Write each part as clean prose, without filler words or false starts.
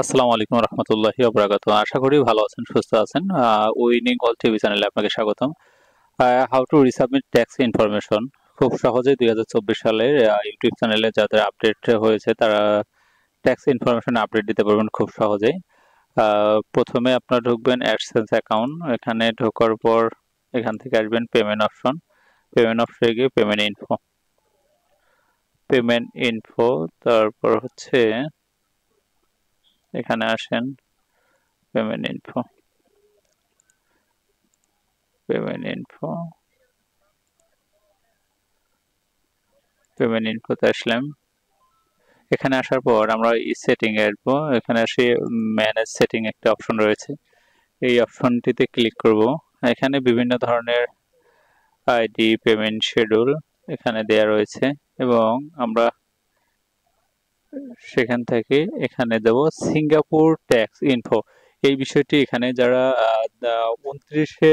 আসসালামু আলাইকুম রহমতুল্লাহি ওয়া বারাকাতুহু। আশা করি ভালো আছেন, সুস্থ আছেন। উইনিং অল টিভি চ্যানেলে আপনাকে স্বাগতম। How to resubmit tax information. খুব সহজেই 2024 সালের ইউটিউব চ্যানেলে যাদের আপডেট হয়েছে তারা ট্যাক্স ইনফরমেশন আপডেট দিতে পারবেন খুব সহজেই। প্রথমে আপনারা ঢুকবেন অ্যাডসেন্স অ্যাকাউন্ট। এখানে ঢোকার পর এখান থেকে আসবেন পেমেন্ট অপশন। পেমেন্ট অপশনে গিয়ে পেমেন্ট ইনফো তারপর হচ্ছে এখানে আসেন payment info payment info payment ইনফোতে আসলাম। এখানে আসার পর আমরা সেটিং এ আসবো। এখানে আসি ম্যানেজ সেটিং একটা অপশন রয়েছে, এই অপশনটিতে ক্লিক করব। এখানে বিভিন্ন ধরনের আইডি পেমেন্ট শিডিউল এখানে দেয়া রয়েছে এবং আমরা সেখান থেকে এখানে দেব সিঙ্গাপুর ট্যাক্স ইনফো। এই বিষয়টি এখানে যারা 29শে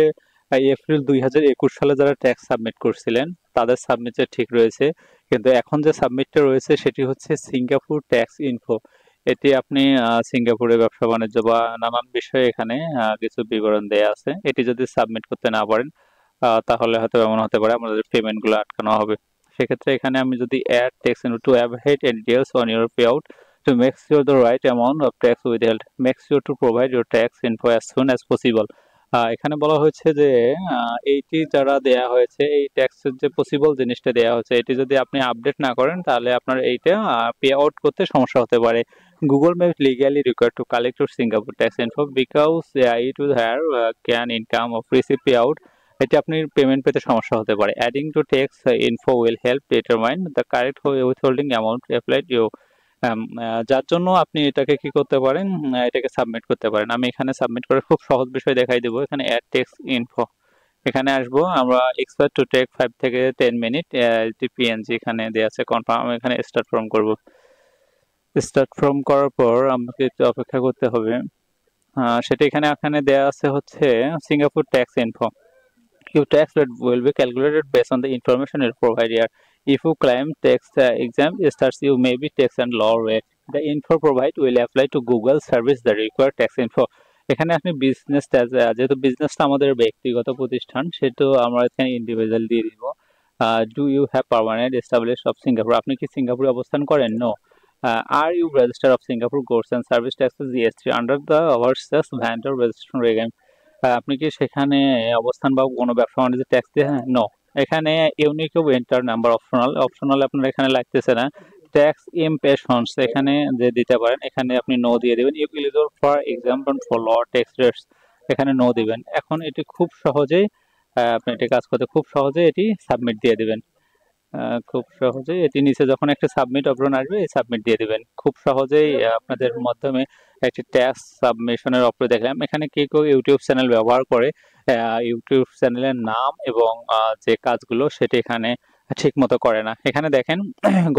এপ্রিল 2021 সালে যারা ট্যাক্স সাবমিট করছিলেন তাদের সাবমিটটা ঠিক রয়েছে, কিন্তু এখন যে সাবমিটটা রয়েছে সেটি হচ্ছে সিঙ্গাপুর ট্যাক্স ইনফো। এটি আপনি সিঙ্গাপুরে ব্যবসা বাণিজ্য বা নানান বিষয়ে এখানে কিছু বিবরণ দেয়া আছে। এটি যদি সাবমিট করতে না পারেন তাহলে হয়তো এমন হতে পারে আমাদের পেমেন্টগুলো আটকানো হবে। সেক্ষেত্রে এখানে আমি যদি add tax to avoid any details on your pay out to make sure the right amount of tax withheld, make sure to provide your tax info as soon as possible. এখানে বলা হয়েছে যে এইটি যারা দেয়া হয়েছে এই ট্যাক্সের যে পসিবল জিনিসটা দেয়া হয়েছে এটি যদি আপনি আপডেট না করেন তাহলে আপনার এইটা পে আউট করতে সমস্যা হতে পারে। Google map legally required to collect your Singapore tax info because it will have can income of receive pay out. এটি আপনি পেমেন্ট পেতে সমস্যা হতে পারে। Adding to tax info will help determine the correct withholding amount applied you. যার জন্য আপনি এটাকে কি করতে পারেন, এটাকে সাবমিট করতে পারেন। আমি এখানে সাবমিট করে খুব সহজ বিষয় দেখাই দেবো। এখানে অ্যাড টেক্সট ইনফো এখানে আসবো। আমরা এক্সপায়ার টু টেক 5 থেকে 10 মিনিট পিএনজি এখানে দেওয়া আছে কনফার্ম। আমি এখানে স্টার্ট ফর্ম করব। স্টার্ট ফর্ম করার পর আমাকে একটু অপেক্ষা করতে হবে। সেটা এখানে দেওয়া আছে হচ্ছে Singapore tax info. Your tax rate will be calculated based on the information you provide here. If you claim tax exempt status, you may be tax and lower rate. The info provide will apply to Google service that require tax info. এখানে আপনি business যেহেতু বিজনেসটা আমাদের ব্যক্তিগত প্রতিষ্ঠান সেহেতু আমরা এখানে ইন্ডিভিজুয়াল দিয়ে দিব। Do you have permanent establish of Singapore, আপনি কি সিঙ্গাপুরে অবস্থান করেন? No. Are you register of Singapore goods and service taxes GST under the overseas vendor registration regime. আপনি কি সেখানে অবস্থান বা কোনো ব্যবসা বাণিজ্য ট্যাক্স দিয়ে? হ্যাঁ, নো। এখানে unique of enter number optional আপনার এখানে লাগতেছে না। ট্যাক্স ইমপ্রেশনস এখানে যে দিতে পারেন, এখানে আপনি নো দিয়ে দেবেন। You eligible for example for low tax rates এখানে নো দিবেন। এখন এটি খুব সহজেই আপনি এটি কাজ করতে খুব সহজেই এটি সাবমিট দিয়ে দিবেন। খুব সহজেই এটি নিচে যখন একটা সাবমিট অপশন আসবে এই সাবমিট দিয়ে দিবেন। খুব সহজেই আপনাদের মাধ্যমে একটি ট্যাক্স সাবমিশনের অপশন দেখলাম। এখানে কেউ ইউটিউব চ্যানেল ব্যবহার করে ইউটিউব চ্যানেলের নাম এবং যে কাজগুলো সেটা এখানে ঠিক মতো করে না। এখানে দেখেন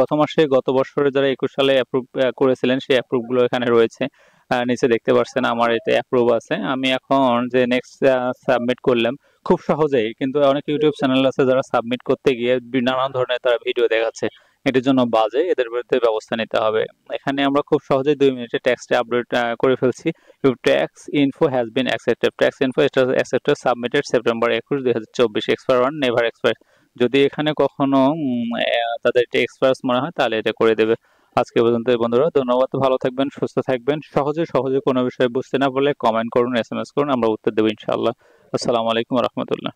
গত বছরে যারা 21 সালে অ্যাপ্রুভ করেছিলেন সেই অ্যাপ্রুভগুলো এখানে রয়েছে। নিচে দেখতে পাচ্ছেন আমার এটা অ্যাপ্রুভ আছে। আমি এখন যে নেক্সট সাবমিট করলাম খুব সহজেই, কিন্তু অনেক ইউটিউব চ্যানেল আছে যারা সাবমিট করতে গিয়ে নানান ধরনের তারা ভিডিও দেখাচ্ছে, এটির জন্য বাজে, এদের বিরুদ্ধে ব্যবস্থা নিতে হবে। এখানে আমরা খুব সহজেই 2 মিনিটে ট্যাক্সটা আপডেট করে ফেলছি। Your tax info has been accepted, tax info accepted submitted September 21, 2024, expire one never expire. যদি এখানে কখনো তাদের এটা এক্সপায়ার্স মনে হয় তাহলে এটা করে দেবে। আজকে পর্যন্ত বন্ধুরা, ধন্যবাদ। ভালো থাকবেন, সুস্থ থাকবেন। সহজে কোনো বিষয় বুঝতে না পারলে কমেন্ট করুন, এসএমএস করুন, আমরা উত্তর দেবো ইনশাআল্লাহ। আসসালামু আলাইকুম রহমতুল্লাহ।